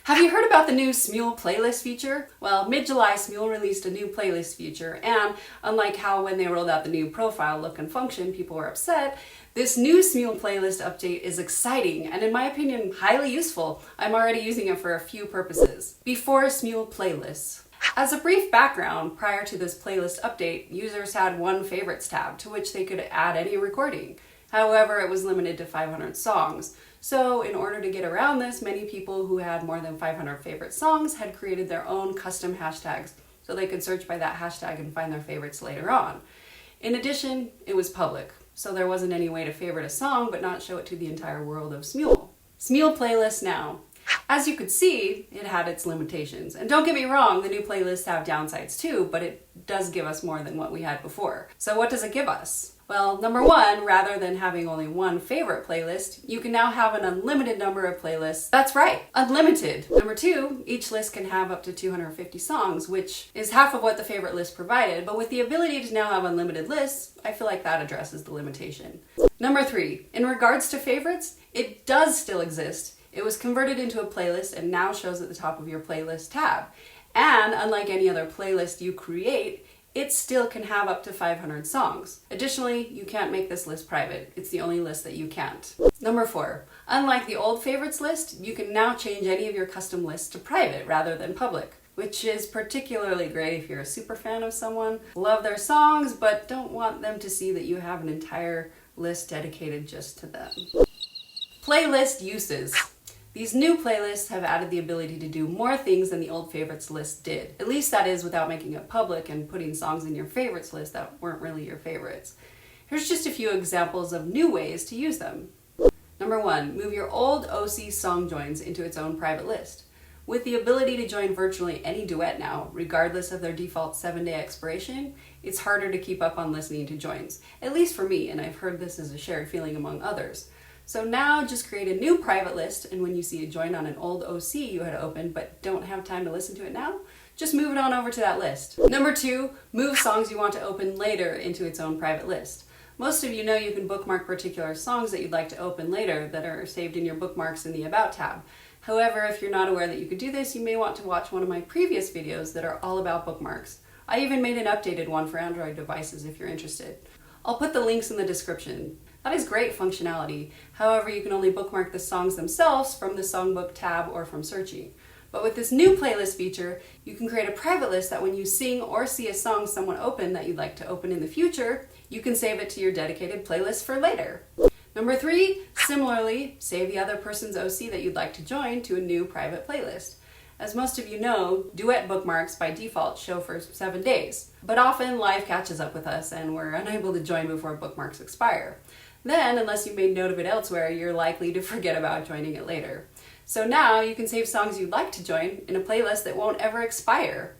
Have you heard about the new Smule playlist feature? Well, mid-July, Smule released a new playlist feature, and unlike how when they rolled out the new profile look and function, people were upset, this new Smule playlist update is exciting and, in my opinion, highly useful. I'm already using it for a few purposes. Before Smule playlists. As a brief background, prior to this playlist update, users had one favorites tab to which they could add any recording. However, it was limited to 500 songs. So in order to get around this, many people who had more than 500 favorite songs had created their own custom hashtags so they could search by that hashtag and find their favorites later on. In addition, it was public, so there wasn't any way to favorite a song but not show it to the entire world of Smule. Smule playlist now. As you could see, it had its limitations. And don't get me wrong, the new playlists have downsides too, but it does give us more than what we had before. So what does it give us? Well, number one, rather than having only one favorite playlist, you can now have an unlimited number of playlists. That's right, unlimited. Number two, each list can have up to 250 songs, which is half of what the favorite list provided, but with the ability to now have unlimited lists, I feel like that addresses the limitation. Number three, in regards to favorites, it does still exist. It was converted into a playlist and now shows at the top of your playlist tab. And unlike any other playlist you create, it still can have up to 500 songs. Additionally, you can't make this list private. It's the only list that you can't. Number four, unlike the old favorites list, you can now change any of your custom lists to private rather than public, which is particularly great if you're a super fan of someone, love their songs, but don't want them to see that you have an entire list dedicated just to them. Playlist uses. These new playlists have added the ability to do more things than the old favorites list did. At least that is without making it public and putting songs in your favorites list that weren't really your favorites. Here's just a few examples of new ways to use them. Number one, move your old OC song joins into its own private list. With the ability to join virtually any duet now, regardless of their default 7-day expiration, it's harder to keep up on listening to joins. At least for me, and I've heard this is a shared feeling among others. So now just create a new private list, and when you see a join on an old OC you had opened but don't have time to listen to it now, just move it on over to that list. Number two, move songs you want to open later into its own private list. Most of you know you can bookmark particular songs that you'd like to open later that are saved in your bookmarks in the About tab. However, if you're not aware that you could do this, you may want to watch one of my previous videos that are all about bookmarks. I even made an updated one for Android devices if you're interested. I'll put the links in the description. That is great functionality. However, you can only bookmark the songs themselves from the Songbook tab or from searching. But with this new playlist feature, you can create a private list that when you sing or see a song someone opened that you'd like to open in the future, you can save it to your dedicated playlist for later. Number three, similarly, save the other person's OC that you'd like to join to a new private playlist. As most of you know, duet bookmarks by default show for 7 days, but often life catches up with us and we're unable to join before bookmarks expire. Then, unless you made note of it elsewhere, you're likely to forget about joining it later. So now you can save songs you'd like to join in a playlist that won't ever expire.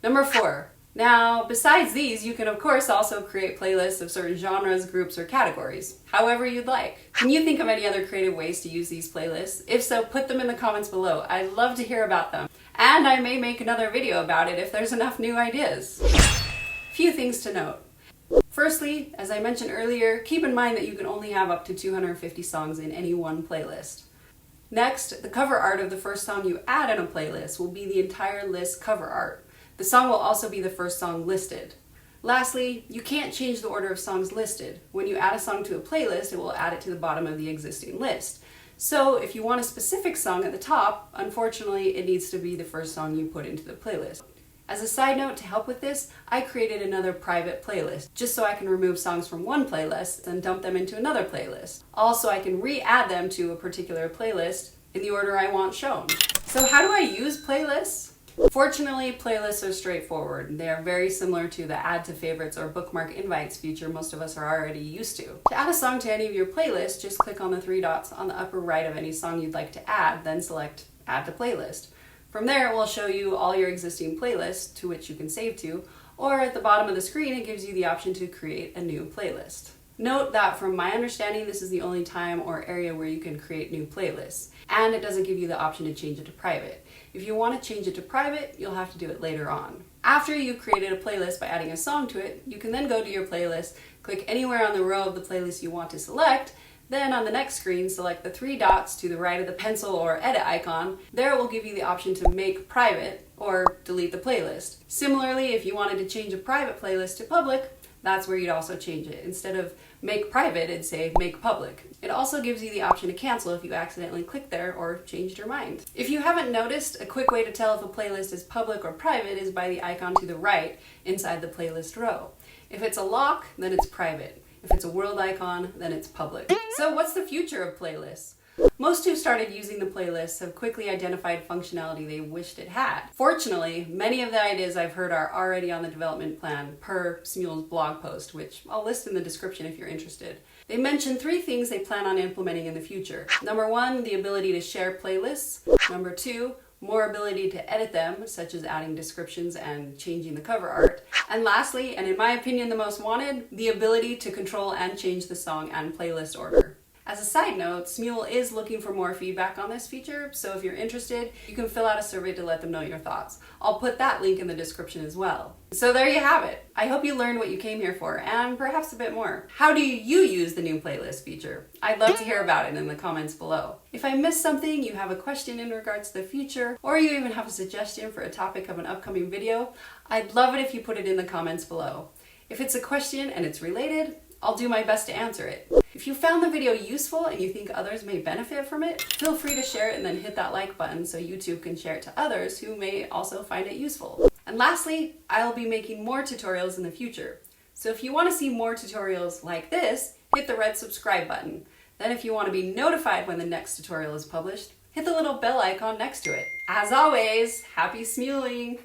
Number four. Now, besides these, you can of course also create playlists of certain genres, groups, or categories, however you'd like. Can you think of any other creative ways to use these playlists? If so, put them in the comments below. I'd love to hear about them. And I may make another video about it if there's enough new ideas. Few things to note. Firstly, as I mentioned earlier, keep in mind that you can only have up to 250 songs in any one playlist. Next, the cover art of the first song you add in a playlist will be the entire list cover art. The song will also be the first song listed. Lastly, you can't change the order of songs listed. When you add a song to a playlist, it will add it to the bottom of the existing list. So if you want a specific song at the top, unfortunately, it needs to be the first song you put into the playlist. As a side note, to help with this, I created another private playlist, just so I can remove songs from one playlist and dump them into another playlist. Also, I can re-add them to a particular playlist in the order I want shown. So how do I use playlists? Fortunately, playlists are straightforward. They are very similar to the add to favorites or bookmark invites feature most of us are already used to. To add a song to any of your playlists, just click on the three dots on the upper right of any song you'd like to add, then select Add to Playlist. From there, it will show you all your existing playlists to which you can save to, or at the bottom of the screen, it gives you the option to create a new playlist. Note that from my understanding, this is the only time or area where you can create new playlists, and it doesn't give you the option to change it to private. If you want to change it to private, you'll have to do it later on. After you've created a playlist by adding a song to it, you can then go to your playlist, click anywhere on the row of the playlist you want to select, Then on the next screen, select the three dots to the right of the pencil or edit icon. There it will give you the option to make private or delete the playlist. Similarly, if you wanted to change a private playlist to public, that's where you'd also change it. Instead of make private, it'd say make public. It also gives you the option to cancel if you accidentally click there or changed your mind. If you haven't noticed, a quick way to tell if a playlist is public or private is by the icon to the right inside the playlist row. If it's a lock, then it's private. If it's a world icon, then it's public. So what's the future of playlists? Most who started using the playlists have quickly identified functionality they wished it had. Fortunately, many of the ideas I've heard are already on the development plan per Smule's blog post, which I'll list in the description if you're interested. They mention 3 things they plan on implementing in the future. Number 1, the ability to share playlists. Number 2, more ability to edit them, such as adding descriptions and changing the cover art. And lastly, and in my opinion the most wanted, the ability to control and change the song and playlist order. As a side note, Smule is looking for more feedback on this feature, so if you're interested, you can fill out a survey to let them know your thoughts. I'll put that link in the description as well. So there you have it. I hope you learned what you came here for, and perhaps a bit more. How do you use the new playlist feature? I'd love to hear about it in the comments below. If I missed something, you have a question in regards to the future, or you even have a suggestion for a topic of an upcoming video, I'd love it if you put it in the comments below. If it's a question and it's related, I'll do my best to answer it. If you found the video useful and you think others may benefit from it, feel free to share it and then hit that like button so YouTube can share it to others who may also find it useful. And lastly, I'll be making more tutorials in the future. So if you want to see more tutorials like this, hit the red subscribe button. Then if you want to be notified when the next tutorial is published, hit the little bell icon next to it. As always, happy smuling!